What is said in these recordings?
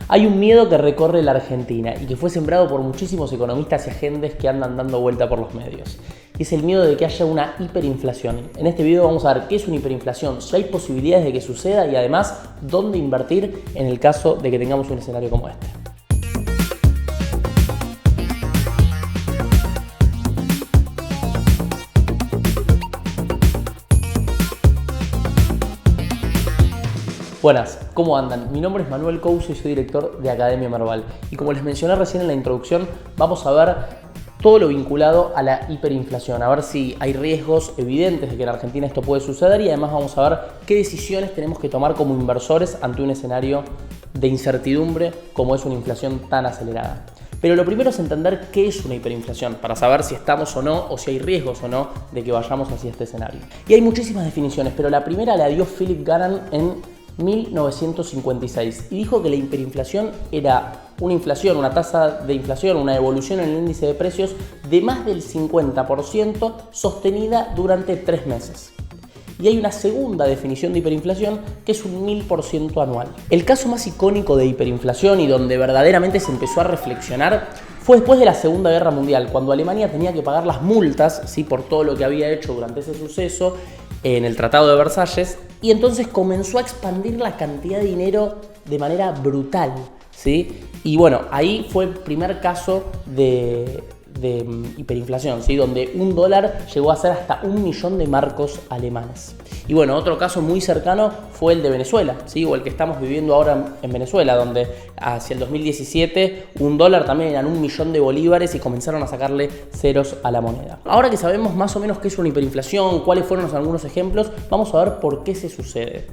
Hay un miedo que recorre la Argentina y que fue sembrado por muchísimos economistas y agentes que andan dando vuelta por los medios. Y es el miedo de que haya una hiperinflación. En este video vamos a ver qué es una hiperinflación, si hay posibilidades de que suceda y además dónde invertir en el caso de que tengamos un escenario como este. Buenas, ¿cómo andan? Mi nombre es Manuel Couso y soy director de Academia Merval. Y como les mencioné recién en la introducción, vamos a ver todo lo vinculado a la hiperinflación, a ver si hay riesgos evidentes de que en Argentina esto puede suceder y además vamos a ver qué decisiones tenemos que tomar como inversores ante un escenario de incertidumbre como es una inflación tan acelerada. Pero lo primero es entender qué es una hiperinflación, para saber si estamos o no, o si hay riesgos o no de que vayamos hacia este escenario. Y hay muchísimas definiciones, pero la primera la dio Philip Gannon en 1956 y dijo que la hiperinflación era una inflación, una tasa de inflación, una evolución en el índice de precios de más del 50% sostenida durante 3 meses. Y hay una segunda definición de hiperinflación que es un 1000% anual. El caso más icónico de hiperinflación y donde verdaderamente se empezó a reflexionar fue después de la Segunda Guerra Mundial, cuando Alemania tenía que pagar las multas, ¿sí?, por todo lo que había hecho durante ese suceso en el Tratado de Versalles, y entonces comenzó a expandir la cantidad de dinero de manera brutal, ¿sí? Y bueno, ahí fue el primer caso de hiperinflación, ¿sí?, donde $1 llegó a ser hasta 1 millón de marcos alemanes. Y bueno, otro caso muy cercano fue el de Venezuela, ¿sí?, o el que estamos viviendo ahora en Venezuela, donde hacia el 2017 $1 también eran 1 millón de bolívares y comenzaron a sacarle ceros a la moneda. Ahora que sabemos más o menos qué es una hiperinflación, cuáles fueron algunos ejemplos, vamos a ver por qué se sucede.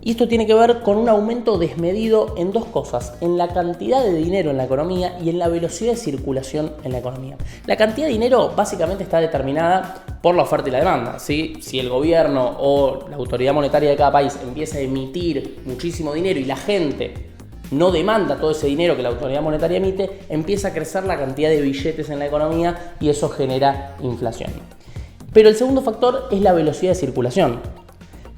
Y esto tiene que ver con un aumento desmedido en dos cosas: en la cantidad de dinero en la economía y en la velocidad de circulación en la economía. La cantidad de dinero básicamente está determinada por la oferta y la demanda, ¿sí? Si el gobierno o la autoridad monetaria de cada país empieza a emitir muchísimo dinero y la gente no demanda todo ese dinero que la autoridad monetaria emite, empieza a crecer la cantidad de billetes en la economía y eso genera inflación. Pero el segundo factor es la velocidad de circulación,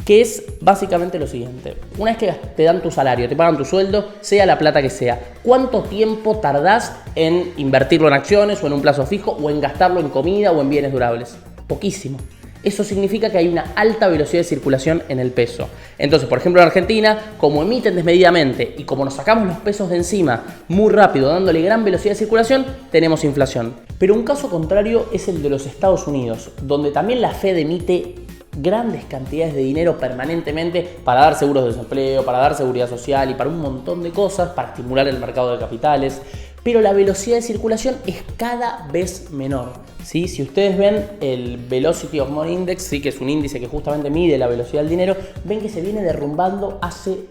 que es básicamente lo siguiente: una vez que te dan tu salario, te pagan tu sueldo, sea la plata que sea, ¿cuánto tiempo tardás en invertirlo en acciones o en un plazo fijo o en gastarlo en comida o en bienes durables? Poquísimo. Eso significa que hay una alta velocidad de circulación en el peso. Entonces, por ejemplo, en Argentina, como emiten desmedidamente y como nos sacamos los pesos de encima muy rápido, dándole gran velocidad de circulación, tenemos inflación. Pero un caso contrario es el de los Estados Unidos, donde también la Fed emite grandes cantidades de dinero permanentemente para dar seguros de desempleo, para dar seguridad social y para un montón de cosas, para estimular el mercado de capitales, pero la velocidad de circulación es cada vez menor, ¿sí? Si ustedes ven el Velocity of Money Index, ¿sí?, que es un índice que justamente mide la velocidad del dinero, ven que se viene derrumbando hace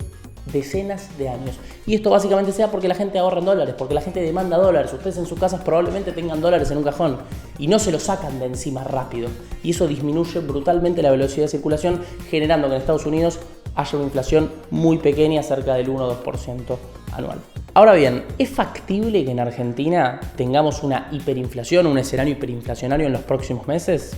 decenas de años. Y esto básicamente sea porque la gente ahorra en dólares, porque la gente demanda dólares. Ustedes en sus casas probablemente tengan dólares en un cajón y no se los sacan de encima rápido. Y eso disminuye brutalmente la velocidad de circulación, generando que en Estados Unidos haya una inflación muy pequeña, cerca del 1 o 2% anual. Ahora bien, ¿es factible que en Argentina tengamos una hiperinflación, un escenario hiperinflacionario en los próximos meses?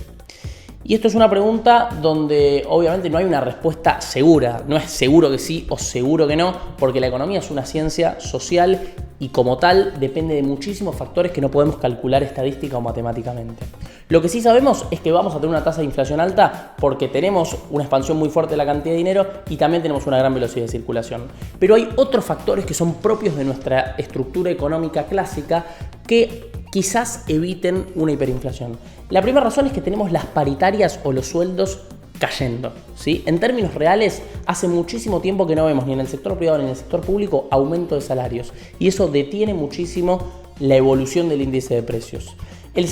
Y esto es una pregunta donde obviamente no hay una respuesta segura, no es seguro que sí o seguro que no, porque la economía es una ciencia social y como tal depende de muchísimos factores que no podemos calcular estadística o matemáticamente. Lo que sí sabemos es que vamos a tener una tasa de inflación alta porque tenemos una expansión muy fuerte de la cantidad de dinero y también tenemos una gran velocidad de circulación. Pero hay otros factores que son propios de nuestra estructura económica clásica que quizás eviten una hiperinflación. La primera razón es que tenemos las paritarias o los sueldos cayendo, ¿sí? En términos reales, hace muchísimo tiempo que no vemos ni en el sector privado ni en el sector público aumento de salarios y eso detiene muchísimo la evolución del índice de precios. La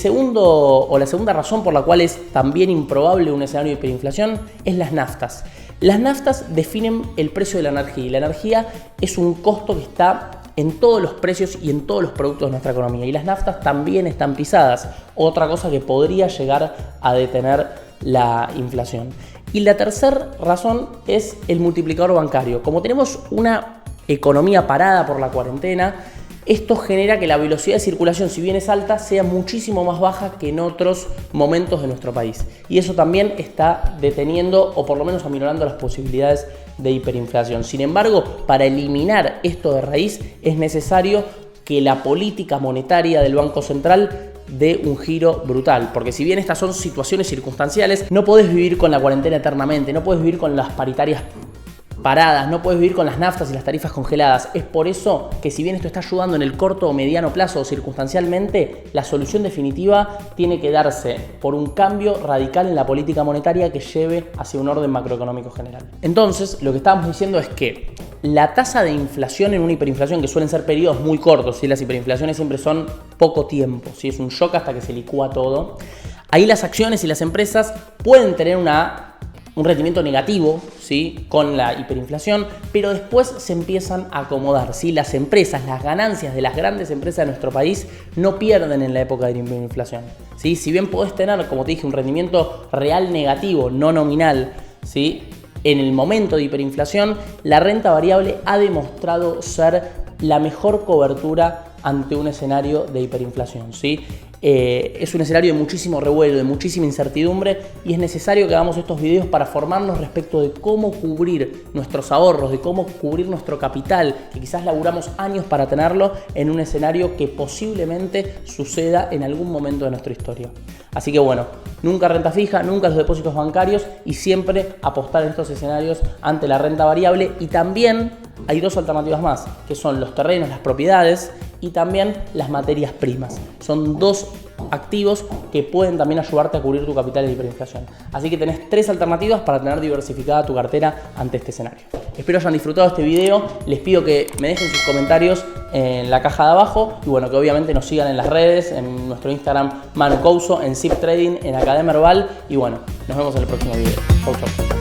segunda razón por la cual es también improbable un escenario de hiperinflación es las naftas. Las naftas definen el precio de la energía y la energía es un costo que está en todos los precios y en todos los productos de nuestra economía y las naftas también están pisadas, otra cosa que podría llegar a detener la inflación. Y la tercera razón es el multiplicador bancario. Como tenemos una economía parada por la cuarentena, Esto genera que la velocidad de circulación, si bien es alta, sea muchísimo más baja que en otros momentos de nuestro país. Y eso también está deteniendo o por lo menos aminorando las posibilidades de hiperinflación. Sin embargo, para eliminar esto de raíz es necesario que la política monetaria del Banco Central dé un giro brutal, porque si bien estas son situaciones circunstanciales, no podés vivir con la cuarentena eternamente, no podés vivir con las paritarias paradas, no puedes vivir con las naftas y las tarifas congeladas. Es por eso que si bien esto está ayudando en el corto o mediano plazo o circunstancialmente, la solución definitiva tiene que darse por un cambio radical en la política monetaria que lleve hacia un orden macroeconómico general. Entonces, lo que estábamos diciendo es que la tasa de inflación en una hiperinflación, que suelen ser periodos muy cortos, ¿sí? Las hiperinflaciones siempre son poco tiempo, ¿sí? Es un shock hasta que se licúa todo. Ahí las acciones y las empresas pueden tener un rendimiento negativo, ¿sí? Con la hiperinflación, pero después se empiezan a acomodar, ¿sí? Las empresas, las ganancias de las grandes empresas de nuestro país no pierden en la época de la hiperinflación, ¿sí? Si bien podés tener, como te dije, un rendimiento real negativo, no nominal, ¿sí? En el momento de hiperinflación, la renta variable ha demostrado ser la mejor cobertura ante un escenario de hiperinflación, ¿sí? Es un escenario de muchísimo revuelo, de muchísima incertidumbre y es necesario que hagamos estos videos para formarnos respecto de cómo cubrir nuestros ahorros, de cómo cubrir nuestro capital, que quizás laburamos años para tenerlo en un escenario que posiblemente suceda en algún momento de nuestra historia. Así que bueno, nunca renta fija, nunca los depósitos bancarios y siempre apostar en estos escenarios ante la renta variable. Y también hay dos alternativas más, que son los terrenos, las propiedades y también las materias primas. Son dos activos que pueden también ayudarte a cubrir tu capital de hiperinflación. Así que tenés tres alternativas para tener diversificada tu cartera ante este escenario. Espero hayan disfrutado este video. Les pido que me dejen sus comentarios en la caja de abajo y bueno, que obviamente nos sigan en las redes, en nuestro Instagram Manu Couso, en Zip Trading, en Academia Herbal y bueno, nos vemos en el próximo video. Chau, chau.